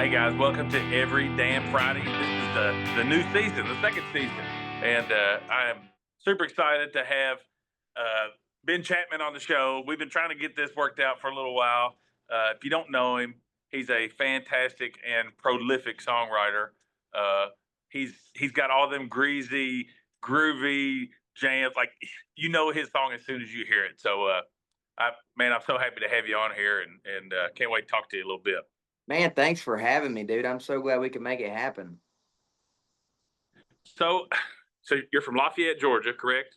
Hey guys, welcome to Every Damn Friday. This is the new season, the second season, and I am super excited to have uh, Ben Chapman on the show. We've been trying to get this worked out for a little while. If you don't know him, he's a fantastic and prolific songwriter. Uh, he's got all them greasy, groovy jams. Like you know his song as soon as you hear it. So, man, I'm so happy to have you on here, and can't wait to talk to you a little bit. Man, thanks for having me, dude. I'm so glad we can make it happen. So, so you're from Lafayette, Georgia, correct?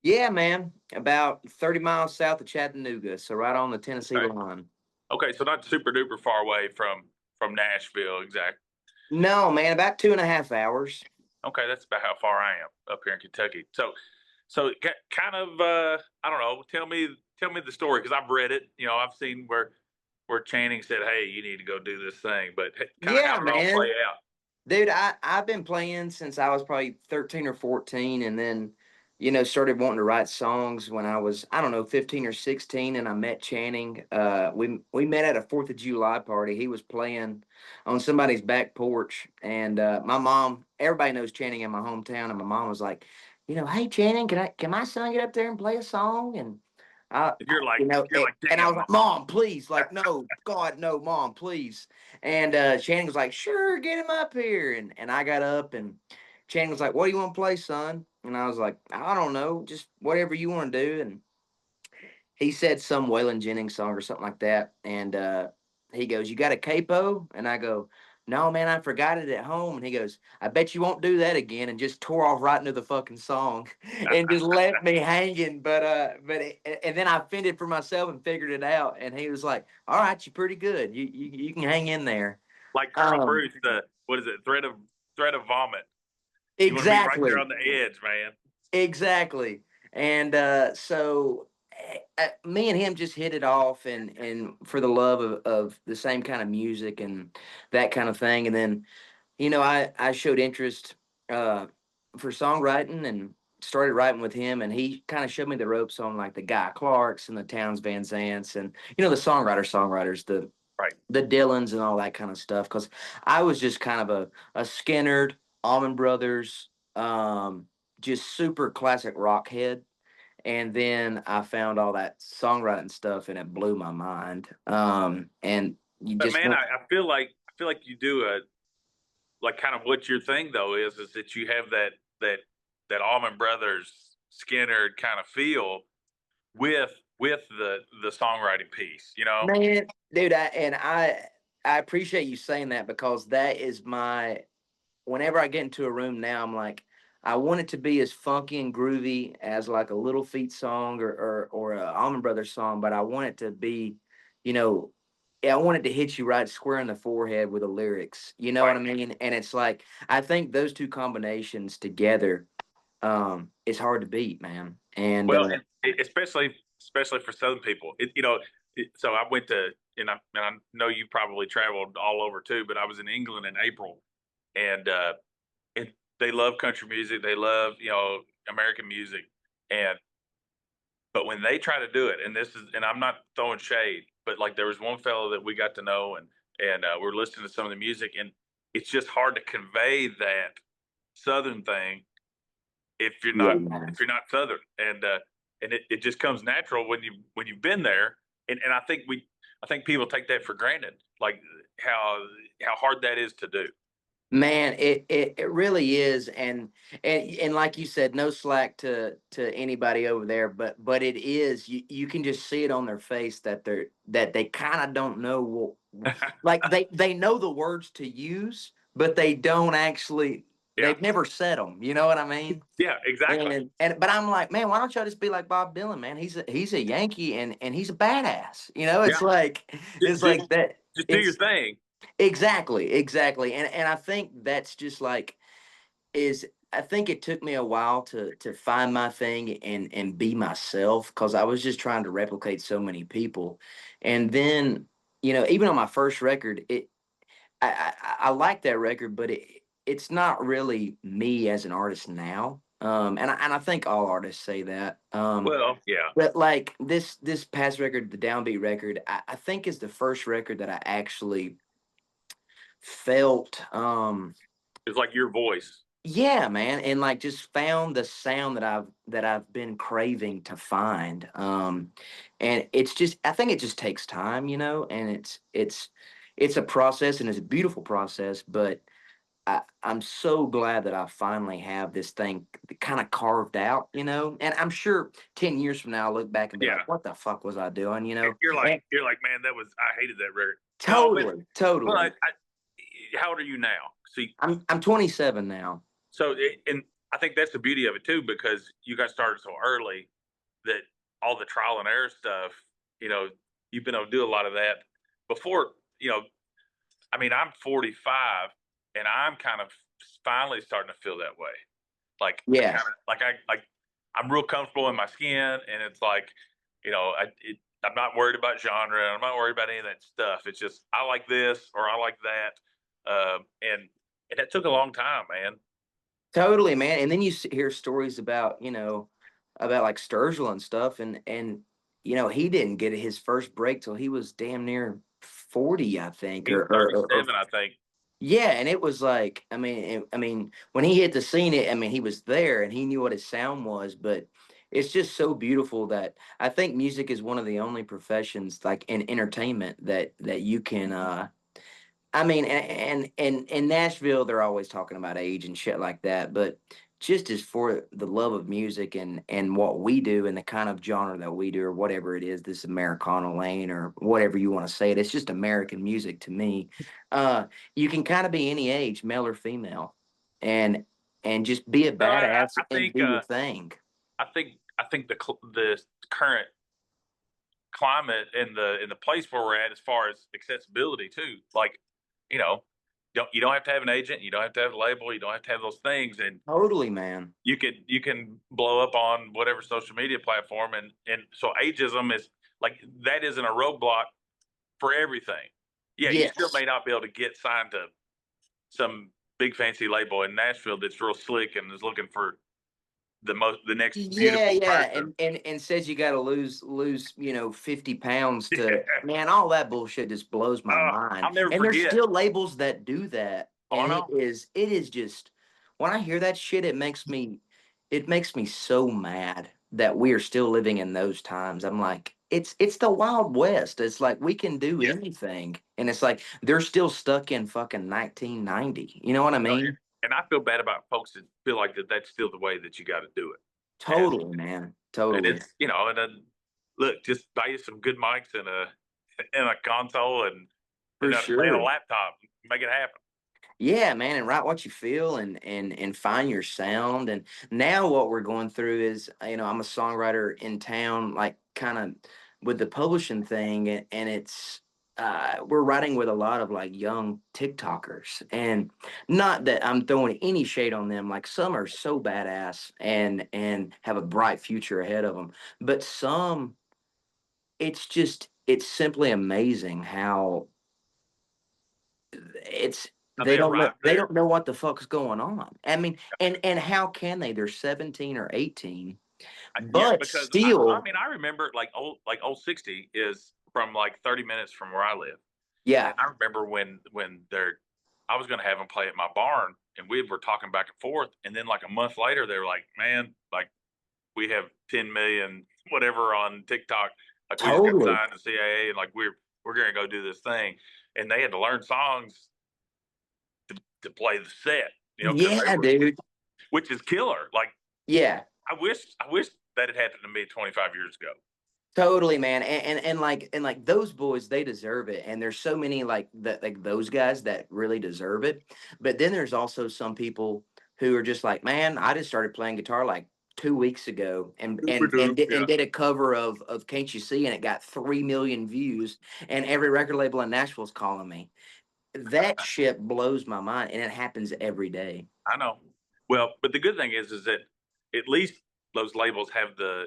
Yeah, man. About 30 miles south of Chattanooga, so right on the Tennessee Okay. line. Okay, so not super duper far away from Nashville, exactly. No, man, about 2.5 hours. Okay, that's about how far I am up here in Kentucky. So kind of, I don't know. Tell me the story because I've read it. You know, I've seen where Channing said, "Hey, you need to go do this thing," but kind of how Yeah, did it all man. play out? Dude, I've been playing since I was probably 13 or 14, and then, started wanting to write songs when I was, I don't know, 15 or 16, and I met Channing. We met at a 4th of July party. He was playing on somebody's back porch, and my mom, everybody knows Channing in my hometown, and my mom was like, hey Channing, can my son get up there and play a song? And You're like, and I damn, was like, Mom, please, like, no, God, no, Mom, please. And Channing was like, sure, get him up here. And I got up, and Channing was like, what do you want to play, son? And I was like, I don't know, just whatever you want to do. And he said some Waylon Jennings song or something like that. And he goes, you got a capo? And I go, no, man, I forgot it at home. And he goes, I bet you won't do that again. And just tore off right into the fucking song and just left me hanging. And then I fended for myself and figured it out. And he was like, all right, you're pretty good. You can hang in there. like Colonel Um, Bruce, the what is it? Threat of vomit. You want to be right there exactly. on the edge, man. Exactly. And so me and him just hit it off, and for the love of the same kind of music and that kind of thing. And then, I showed interest uh, for songwriting and started writing with him. And he kind of showed me the ropes on like the Guy Clarks and the Towns Van Zants and, the songwriters, Right. the Dylans and all that kind of stuff. Because I was just kind of a Skinnerd, Allman Brothers, just super classic rock head. And then I found all that songwriting stuff, and it blew my mind. And you But just man, went, I feel like you do a like kind of what your thing though is that you have that Allman Brothers Skinner kind of feel with the songwriting piece, you know? man, dude, I appreciate you saying that, because that is my, whenever I get into a room now, I'm like, I want it to be as funky and groovy as like a Little Feat song or a Almond Brothers song, but I want it to be, you know, I want it to hit you right square in the forehead with the lyrics. You know what Right. I mean? And it's like, I think those two combinations together, it's hard to beat, man. And Well, and especially for Southern people, so I went to, and I know you probably traveled all over too, but I was in England in April, and and they love country music, they love American music, and but when they try to do it, and I'm not throwing shade, but like there was one fellow that we got to know, and we're listening to some of the music, and it's just hard to convey that Southern thing if you're yeah, not man. if you're not Southern, and it just comes natural when you've been there, and I think people take that for granted, like how hard that is to do. Man, it really is. And like you said, no slack to anybody over there, but it is, you can just see it on their face that they kind of don't know like they know the words to use, but they don't actually, Yeah, they've never said them, you know what I mean? yeah, exactly. And but I'm like, man, why don't y'all just be like Bob Dylan, man? He's a Yankee, and he's a badass. Yeah, It's just like that. just do your It's thing. exactly, exactly. And I think that's just like, is I think it took me a while to find my thing and be myself, because I was just trying to replicate so many people. And then, even on my first record, I like that record, but it's not really me as an artist now. And I think all artists say that. Well, yeah, But like this past record, the Downbeat record, I think is the first record that I actually felt It's like your voice. yeah, man, and like just found the sound that I've been craving to find. And it's just I think it just takes time, you know, and it's a process and it's a beautiful process, but I'm so glad that I finally have this thing kind of carved out, you know. And I'm sure 10 years from now I'll look back and be Yeah. like, what the fuck was I doing, you know? And You're like, man, I hated that record. No, totally, but totally. how old are you now? See, I'm 27 now. and I think that's the beauty of it too, because you got started so early that all the trial and error stuff, you know, you've been able to do a lot of that before, you know, I mean, I'm 45 and I'm kind of finally starting to feel that way. Like I Yeah. kind of I'm real comfortable in my skin, and it's like, you know, I'm not worried about genre. I'm not worried about any of that stuff. It's just I like this or I like that, and that took a long time, man. Totally, man. And then you hear stories about, you know, about like Sturgill and stuff, and you know, he didn't get his first break till he was damn near 40, I think, He's or 37, I think. yeah. And it was like, I mean, when he hit the scene, I mean, he was there and he knew what his sound was, but it's just so beautiful that I think music is one of the only professions like in entertainment that you can I mean, and in Nashville, they're always talking about age and shit like that. But just as for the love of music and what we do and the kind of genre that we do, or whatever it is, this Americana lane or whatever you want to say it's just American music to me. You can kind of be any age, male or female, and and just be a No, badass and do your thing. I think the current climate and the place where we're at as far as accessibility too. Like, you know, you don't have to have an agent, you don't have to have a label, you don't have to have those things, and Totally, man. you can blow up on whatever social media platform, and so ageism is like that isn't a roadblock for everything. Yeah, you still Yes. may not be able to get signed to some big fancy label in Nashville that's real slick and is looking for the next Yeah, beautiful yeah, person. and says you got to lose, you know, 50 pounds to man, all that bullshit just blows my mind. I'll never And there's forget. still labels that do that, Oh, I and know. it is just when I hear that shit, it makes me so mad that we are still living in those times. I'm like, it's the Wild West. It's like we can do Yeah. anything, and it's like they're still stuck in fucking 1990. You know what I No, mean? and I feel bad about folks that feel like that's still the way that you got to do it. And Totally, man. and Totally, it's, you know, and then look, just buy you some good mics and a console and for a sure. laptop, make it happen. Yeah, man, and write what you feel and find your sound. And now what we're going through is, you know, I'm a songwriter in town, like kind of with the publishing thing, and it's we're writing with a lot of like young TikTokers, and not that I'm throwing any shade on them. Like some are so badass and have a bright future ahead of them, but some, it's simply amazing how it's They arrive they there. don't know what the fuck's going on. I mean, and how can they? They're 17 or 18, Yeah, but because I still, mean, I remember like old 60 is from like 30 minutes from where I live. yeah, And I remember when they're I was going to have them play at my barn, and we were talking back and forth, and then like a month later they were like, "Man, like we have 10 million whatever on TikTok. Like we just got totally. signed to CIA, and like we're going to go do this thing." And they had to learn songs to play the set, you know, because they Yeah, were, dude. which is killer. Like Yeah, I wish that had happened to me 25 years ago. totally, man. And like those boys, they deserve it. And there's so many like that, like those guys that really deserve it. But then there's also some people who are just like, man, I just started playing guitar like 2 weeks ago Super duper, and yeah. did a cover of Can't You See, and it got 3 million views, and every record label in Nashville's calling me. That shit blows my mind, and it happens every day. I know. Well, but the good thing is that at least those labels have the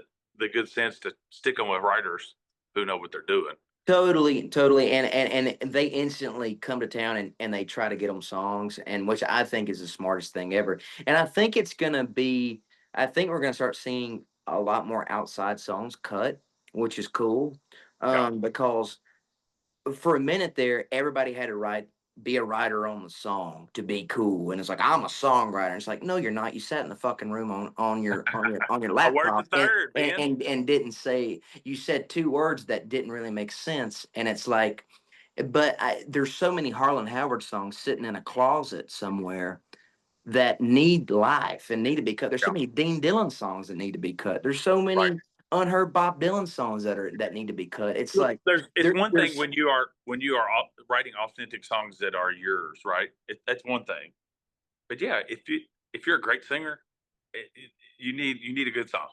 good sense to stick them with writers who know what they're doing. Totally, totally, and they instantly come to town and they try to get them songs, and which I think is the smartest thing ever. And I think it's gonna be, I think we're gonna start seeing a lot more outside songs cut, which is cool, Yeah. because for a minute there, everybody had to write be a writer on the song to be cool. And it's like, I'm a songwriter. It's like, no, you're not. You sat in the fucking room on your A word's a laptop third, man. and didn't say, you said two words that didn't really make sense. And it's like, but there's so many Harlan Howard songs sitting in a closet somewhere that need life and need to be cut. There's Yeah, so many Dean Dillon songs that need to be cut. There's so right. many unheard Bob Dylan songs that need to be cut. It's like It's one thing there's when you are writing authentic songs that are yours, right? That's one thing. But yeah, if you're a great singer, you need a good song,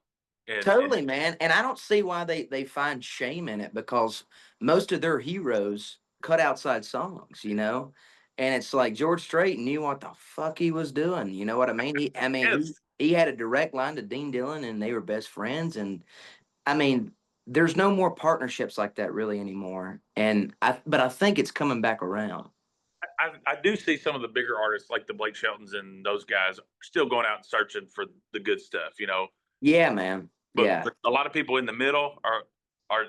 and totally, man. And I don't see why they find shame in it because most of their heroes cut outside songs, you know. And it's like George Strait knew what the fuck he was doing. You know what I mean? yes, He had a direct line to Dean Dillon, and they were best friends. And I mean, there's no more partnerships like that really anymore. But I think it's coming back around. I do see some of the bigger artists like the Blake Sheltons and those guys still going out and searching for the good stuff, you know. Yeah, man. Yeah, But a lot of people in the middle are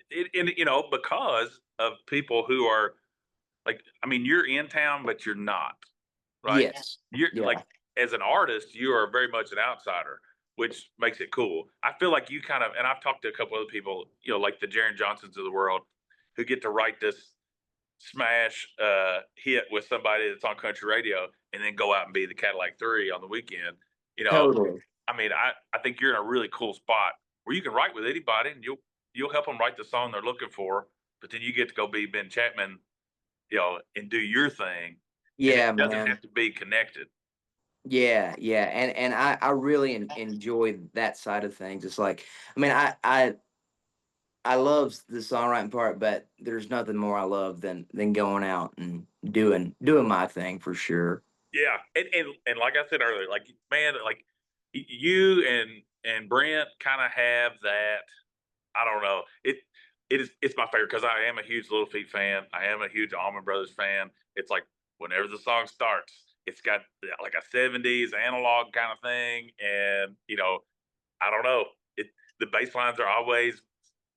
you know, because of people who are like, I mean, you're in town, but you're not, right? yes, You're like, yeah, as an artist, you are very much an outsider, which makes it cool. I feel like you kind of, and I've talked to a couple other people, you know, like the Jaron Johnsons of the world, who get to write this smash hit with somebody that's on country radio, and then go out and be the Cadillac Three on the weekend. You know, totally. I mean, I think you're in a really cool spot where you can write with anybody, and you'll help them write the song they're looking for. But then you get to go be Ben Chapman, you know, and do your thing, and it Yeah, doesn't man. have to be connected. Yeah, yeah, and I really enjoy that side of things. It's like, I mean, I love the songwriting part, but there's nothing more I love than going out and doing my thing for sure. Yeah, and like I said earlier, like man, like you and Brent kind of have that. I don't know. It's my favorite because I am a huge Little Feat fan. I am a huge Allman Brothers fan. It's like whenever the song starts, it's got like a '70s analog kind of thing, and you know, I don't know. It the bass lines are always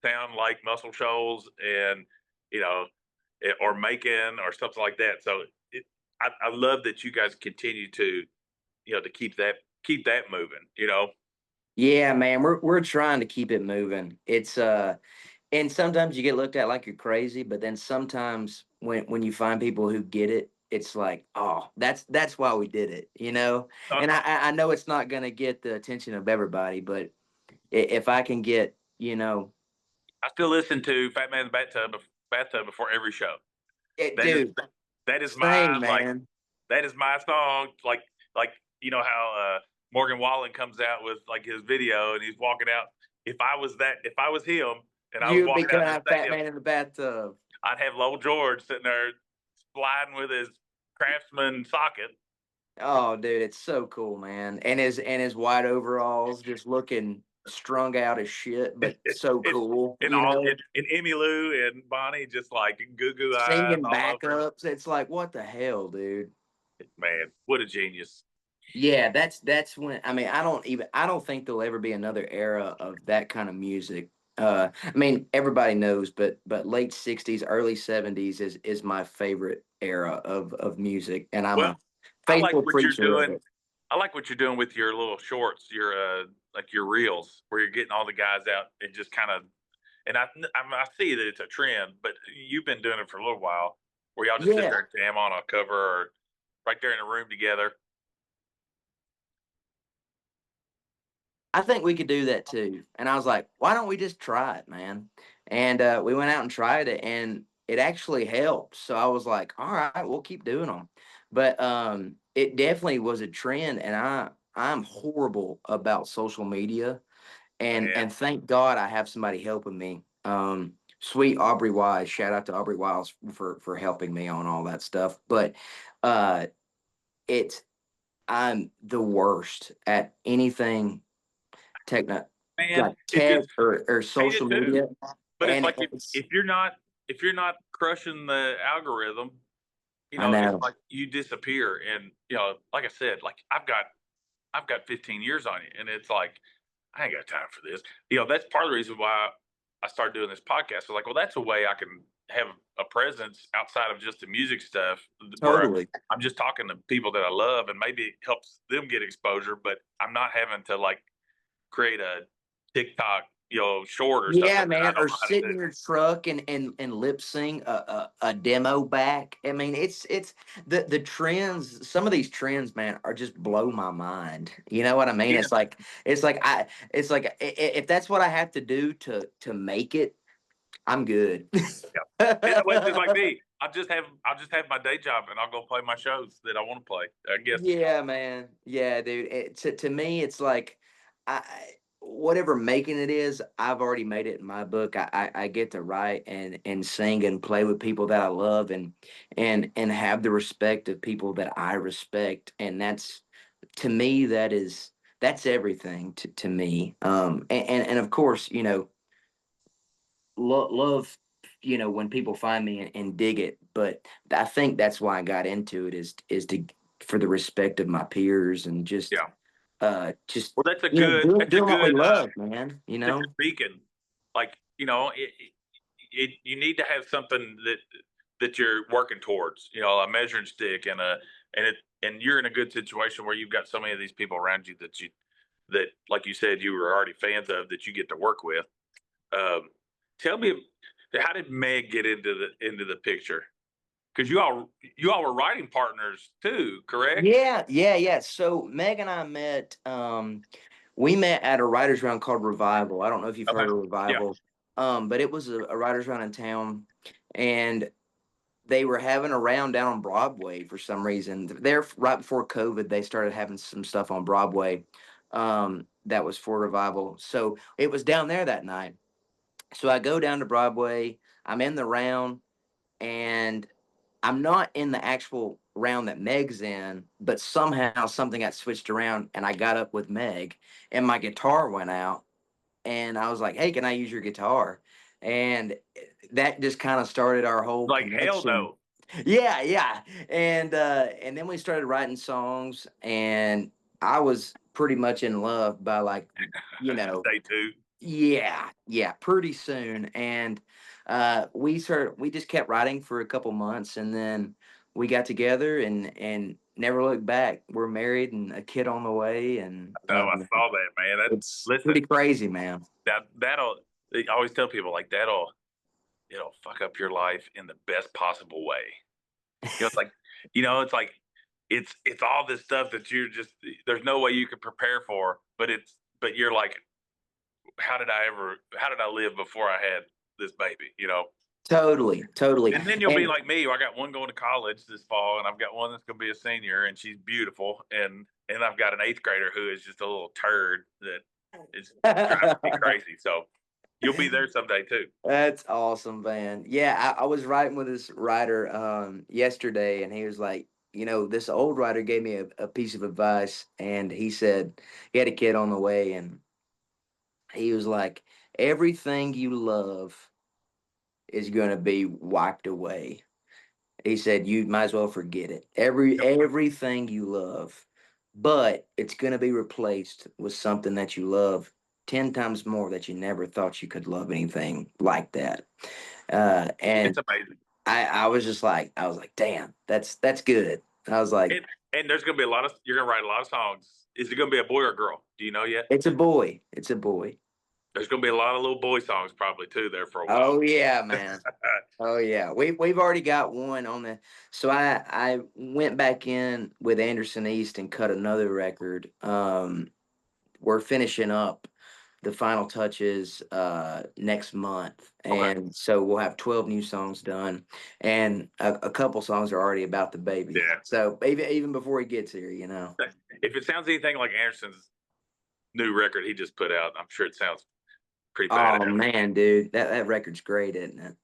sound like Muscle Shoals, and you know, or Macon or something like that. So I love that you guys continue to you know to keep that moving. You know, Yeah, man, we're trying to keep it moving. It's and sometimes you get looked at like you're crazy, but then sometimes when you find people who get it, it's like, oh, that's why we did it, you know. And I know it's not gonna get the attention of everybody, but if I can get, you know, I still listen to Fat Man in the Bathtub before every show. it, That is dude, that is same, my like man. that is my song. Like you know how Morgan Wallen comes out with like his video and he's walking out. If I was him and I was You would be walking out coming in the out Fat stadium, Man in the bathtub. I'd have Lowell George sitting there sliding with his Craftsman socket. Oh, dude, it's so cool, man. And his white overalls just looking strung out as shit, but so It's cool, and you all know. and Emmy Lou and Bonnie just like goo goo eyes Singing all over him. backups. It's like, what the hell, dude? Man, what a genius. Yeah, that's when I mean I don't think there'll ever be another era of that kind of music. I mean everybody knows, but late '60s, early '70s is my favorite era of music, and I'm Well, a I like faithful what you're preacher of doing. it. I like what you're doing with your little shorts, your like your reels, where you're getting all the guys out and just kind of. And I see that it's a trend, but you've been doing it for a little while, where y'all just sit Yeah, there and jam on a cover or right there in a room together. I think we could do that too. And I was like, why don't we just try it, man? And we went out and tried it, and it actually helped. So I was like, all right, we'll keep doing them. But it definitely was a trend, and I'm horrible about social media, Man, and thank God I have somebody helping me. Sweet Aubrey Wise, shout out to Aubrey Wise for helping me on all that stuff. But uh, it's I'm the worst at anything techno man, like it tech just or hate social it too. media, But it's and like it's if you're not crushing the algorithm, you I know, it's know. like you disappear. And you know, like I said, like I've got 15 years on you, and it's like I ain't got time for this. You know, that's part of the reason why I started doing this podcast. I was like, well, that's a way I can have a presence outside of just the music stuff where Totally. I'm just talking to people that I love and maybe it helps them get exposure, but I'm not having to like create a TikTok, short or something Yeah, that I man, don't or know how to sit in do. your truck and lip sync a demo back. I mean, it's the trends. Some of these trends, man, are just blow my mind. You know what I mean? Yeah. If that's what I have to do to make it, I'm good. Yeah. It's just like me. I'll just have my day job and I'll go play my shows that I want to play. I guess. Yeah, man. Yeah, dude. To me, it's like whatever making it is, I've already made it in my book. I get to write and sing and play with people that I love and have the respect of people that I respect. And that's to me, that's everything to me. And of course, love, when people find me and dig it. But I think that's why I got into it is to for the respect of my peers and Yeah. just Well, that's a doing what we good love, man. that's a beacon. Like, you need to have something that you're working towards, a measuring stick and you're in a good situation where you've got so many of these people around you that like you said you were already fans of that you get to work with. Um, Tell me, how did Meg get into the picture? Because you all were writing partners too, correct? Yeah, yeah, yeah. So Meg and I met. We met at a writers' round called Revival. I don't know if you've Okay. heard of Yeah. Revival, but it was a writers' round in town, and they were having a round down on Broadway for some reason. There, right before COVID, they started having some stuff on Broadway, that was for Revival. So it was down there that night. So I go down to Broadway. I'm in the round, and I'm not in the actual round that Meg's in, but somehow something got switched around, and I got up with Meg, and my guitar went out, and I was like, "Hey, can I use your guitar?" And that just kind of started our whole Like hell connection. no. Yeah, yeah. And then we started writing songs, and I was pretty much in love by like, you know, Day two. yeah, yeah, pretty soon. And we just kept writing for a couple months, and then we got together and never looked back. We're married and a kid on the way, and No, I saw that, man. it's Listen, pretty crazy, man. that'll. I always tell people like it'll fuck up your life in the best possible way. It's like, it's like it's all this stuff that you're just there's no way you can prepare for, but you're like, how did I live before I had this baby, Totally, totally. And then you'll be And like me. I got one going to college this fall, and I've got one that's going to be a senior, and she's beautiful, and I've got an eighth grader who is just a little turd that is driving me crazy. So you'll be there someday too. That's awesome, man. Yeah, I was writing with this writer yesterday, and he was like, this old writer gave me a piece of advice, and he said he had a kid on the way, and he was like, everything you love is going to be wiped away. He said you might as well forget it. Everything you love, but it's going to be replaced with something that you love 10 times more that you never thought you could love anything like that. And It's amazing. I was just like, I was like, damn, that's good. I was like, And there's going to be you're going to write a lot of songs. Is it going to be a boy or a girl? Do you know yet? it's a boy. It's a boy. There's going to be a lot of little boy songs probably too there for a while. Oh yeah, man. Oh yeah, we've already got one on the. So I went back in with Anderson East and cut another record. We're finishing up the final touches next month, Okay. and so we'll have 12 new songs done, and a couple songs are already about the baby. Yeah. So even before he gets here. If it sounds anything like Anderson's new record he just put out, I'm sure it sounds pretty Oh badass. man, dude, that record's great, isn't it?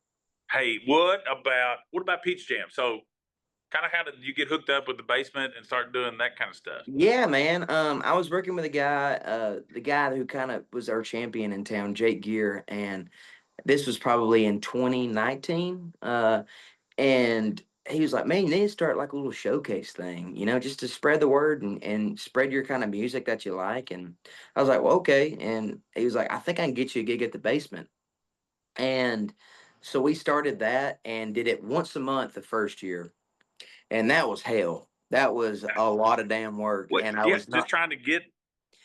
Hey, what about Peach Jam? So, kind of how did you get hooked up with the basement and start doing that kind of stuff? Yeah, man. I was working with a guy, the guy who kind of was our champion in town, Jake Gear, and this was probably in 2019. And he was like, "Man, you need to start like a little showcase thing, just to spread the word and spread your kind of music that you like." And I was like, "Well, okay." And he was like, "I think I can get you a gig at the basement." And So we started that and did it once a month the first year, and that was hell. That was a lot of damn work, What? and I Yeah, was just not. trying to get.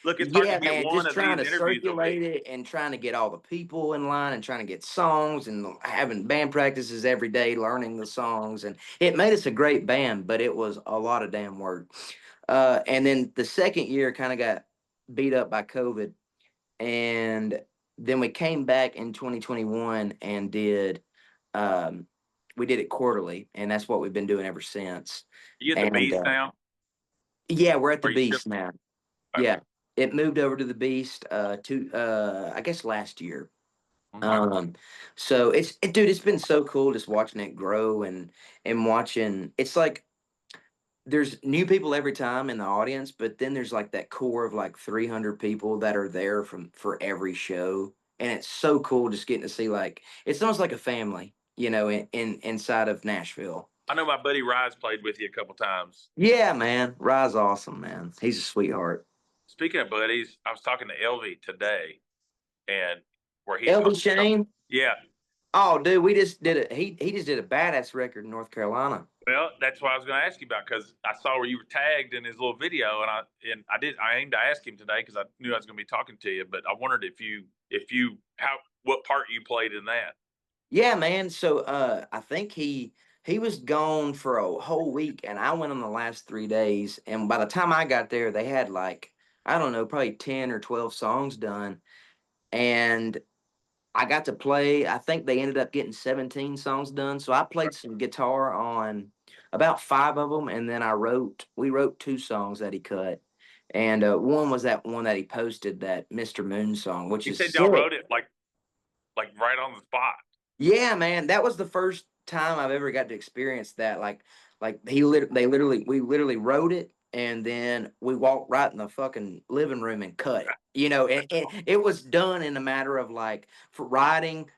Look, it's hard to Yeah, get man, one just of trying these to interviews a circulate week. it and trying to get all the people in line and trying to get songs and having band practices every day, learning the songs. And it made us a great band, but it was a lot of damn work. And then the second year kind of got beat up by COVID. And then we came back in 2021 and um, we did it quarterly. And that's what we've been doing ever since. You at the And Beast now? yeah, we're at the Are you still? Beast now. Yeah, it moved over to the Beast to I guess last year. Okay. Um, so dude, it's been so cool just watching it grow and watching. It's like there's new people every time in the audience, but then there's like that core of like 300 people that are there for every show, and it's so cool just getting to see like it's almost like a family, in inside of Nashville. I know my buddy Rise played with you a couple times. Yeah, man, Rye's awesome, man. He's a sweetheart. Speaking of buddies, I was talking to LV today, and where he's Elvin going. Shane. Yeah. Oh, dude, we just did it. He just did a badass record in North Carolina. Well, that's what I was going to ask you about because I saw where you were tagged in his little video, and I aimed to ask him today because I knew I was going to be talking to you, but I wondered if you how what part you played in that. Yeah, man. So I think he was gone for a whole week, and I went on the last 3 days. And by the time I got there, they had like I don't know, probably 10 or 12 songs done, and I got to play. I think they ended up getting 17 songs done. So I played some guitar on about five of them, and then we wrote two songs that he cut. And one was that one that he posted, that Mr. Moon song, which You is said y'all sick. wrote it like right on the spot. Yeah, man, that was the first time I've ever got to experience that. We literally wrote it, and then we walked right in the fucking living room and cut it. And it was done in a matter of like for writing,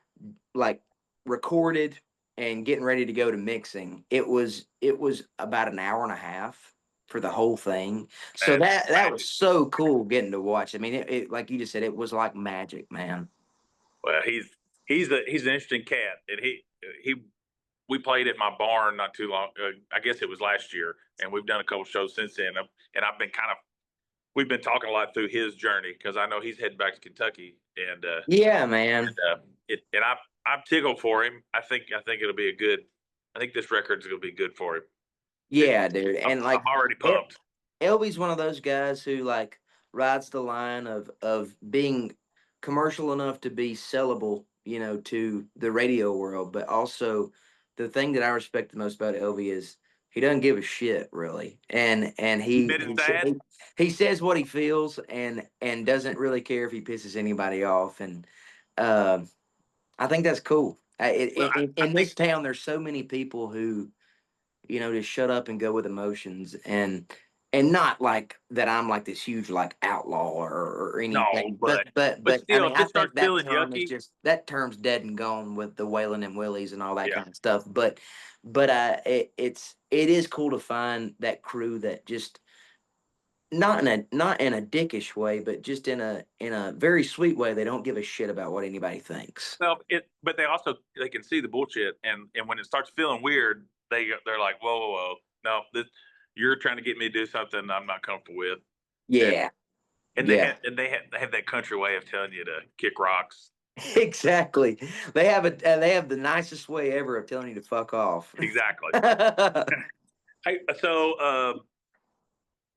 like recorded and getting ready to go to mixing. It was about an hour and a half for the whole thing. So That's that was magic. so cool getting to watch. I mean, it like you just said, it was like magic, man. Well, he's an interesting cat, and he we played at my barn not too long. I guess it was last year, and we've done a couple shows since then. And I've been we've been talking a lot through his journey because I know he's heading back to Kentucky, and Yeah, man. I'm tickled for him. I think it'll be a good. I think this record's gonna be good for him. It, Yeah, dude. I'm, And I'm like already El- pumped. Elby's one of those guys who like rides the line of being commercial enough to be sellable, to the radio world, but also the thing that I respect the most about Elby is he doesn't give a shit really. And You he been his he, sa- dad? he says what he feels and doesn't really care if he pisses anybody off. And um I think that's cool. Well, I In think this town, there's so many people who just shut up and go with emotions and not like that I'm like this huge like outlaw or no, anything, but but but but but I still, mean if I it starts think that feeling term is yucky, just that term's dead and gone with the Waylon and Willies and all that yeah. kind of stuff. But it is cool to find that crew that just not in a dickish way, but just in a very sweet way. They don't give a shit about what anybody thinks. Well, but they can see the bullshit, and when it starts feeling weird, they're like, whoa, whoa, whoa, no, you're trying to get me to do something I'm not comfortable with, and Yeah, yeah. they have that country way of telling you to kick rocks. Exactly. They have the nicest way ever of telling you to fuck off. Exactly. Hey, so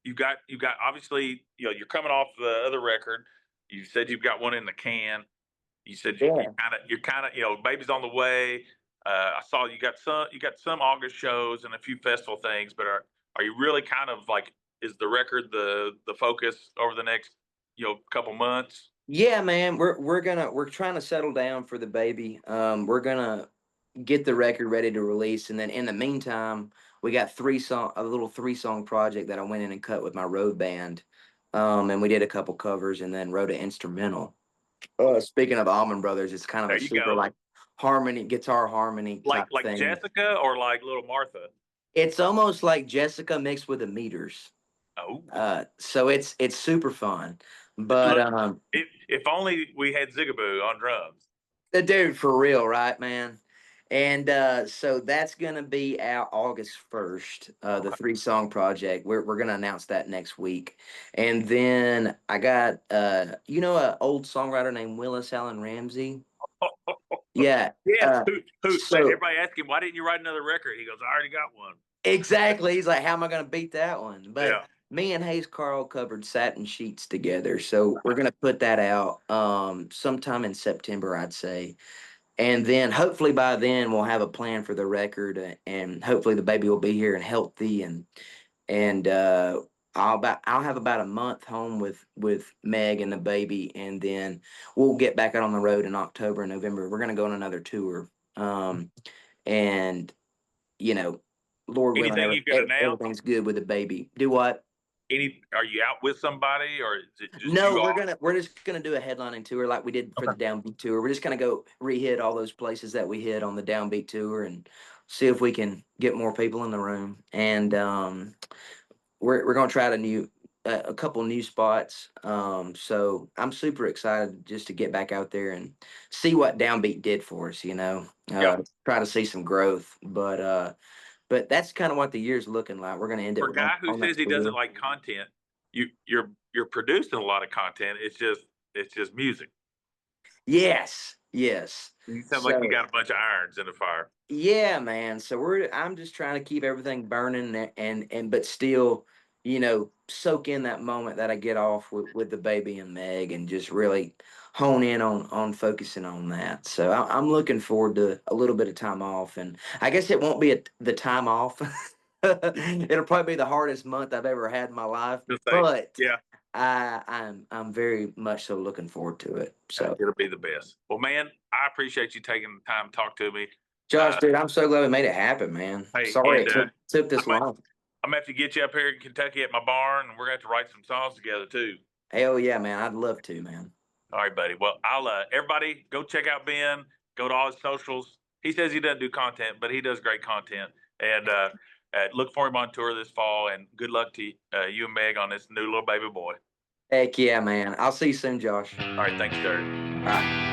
you got obviously you're coming off the other record. You said you've got one in the can. You said Yeah. you're kind of baby's on the way. I saw you got some August shows and a few festival things, but are you really kind of like is the record the focus over the next couple months? Yeah, man. We're trying to settle down for the baby. We're gonna get the record ready to release, and then in the meantime, we got a little 3 song project that I went in and cut with my road band. And we did a couple covers and then wrote an instrumental. Speaking of Allman Brothers, it's kind of There a you super go. like guitar harmony Like type like thing. Jessica or like little Martha. It's almost like Jessica mixed with the Meters. Oh, So it's super fun. But look, if only we had Zigaboo on drums. the dude for real, right, man? And so that's gonna be out August 1st. The 3-song project. We're gonna announce that next week. And then I got an old songwriter named Willis Allen Ramsey. Yeah. Yes. Uh, Who? so Everybody ask him, why didn't you write another record? He goes, I already got one. exactly, he's like, how am I gonna beat that one? But Yeah. me and Hayes Carl covered Satin Sheets together, so we're gonna put that out sometime in September, I'd say. And then hopefully by then we'll have a plan for the record, and hopefully the baby will be here and healthy, and I'll have about a month home with Meg and the baby, and then we'll get back out on the road in October and November. We're gonna go on another tour, and you know, Lord willing, Anything you can announce? everything's good with the baby. Do what? Are you out with somebody, or is it just No, you all? we're just gonna do a headlining tour like we did for the Downbeat tour. We're just gonna go re-hit all those places that we hit on the Downbeat tour and see if we can get more people in the room. And we're gonna try a couple new spots. So I'm super excited just to get back out there and see what Downbeat did for us. Yeah. Try to see some growth. But that's kind of what the year's looking like. We're gonna end For it a guy who on that says he doesn't tour. like content, you're producing a lot of content. It's just music. Yes, yes. You sound like you So got a bunch of irons in the fire. yeah, man. So I'm just trying to keep everything burning and but still, soak in that moment that I get off with the baby and Meg and just really hone in on focusing on that. So I'm looking forward to a little bit of time off, and I guess it won't be the time off. It'll probably be the hardest month I've ever had in my life, Just say, but yeah, I'm very much so looking forward to it. So it'll be the best. Well, man, I appreciate you taking the time to talk to me. Josh, Uh, dude, I'm so glad we made it happen, man. hey, Sorry and it took this I'm long. gonna have to get you up here in Kentucky at my barn, and we're gonna have to write some songs together too. Hell yeah, man. I'd love to, man. All right, buddy. Well, I'll everybody go check out Ben. Go to all his socials. He says he doesn't do content, but he does great content. And look for him on tour this fall. And good luck to you and Meg on this new little baby boy. Heck yeah, man. I'll see you soon, Josh. All right, thanks, sir. All right.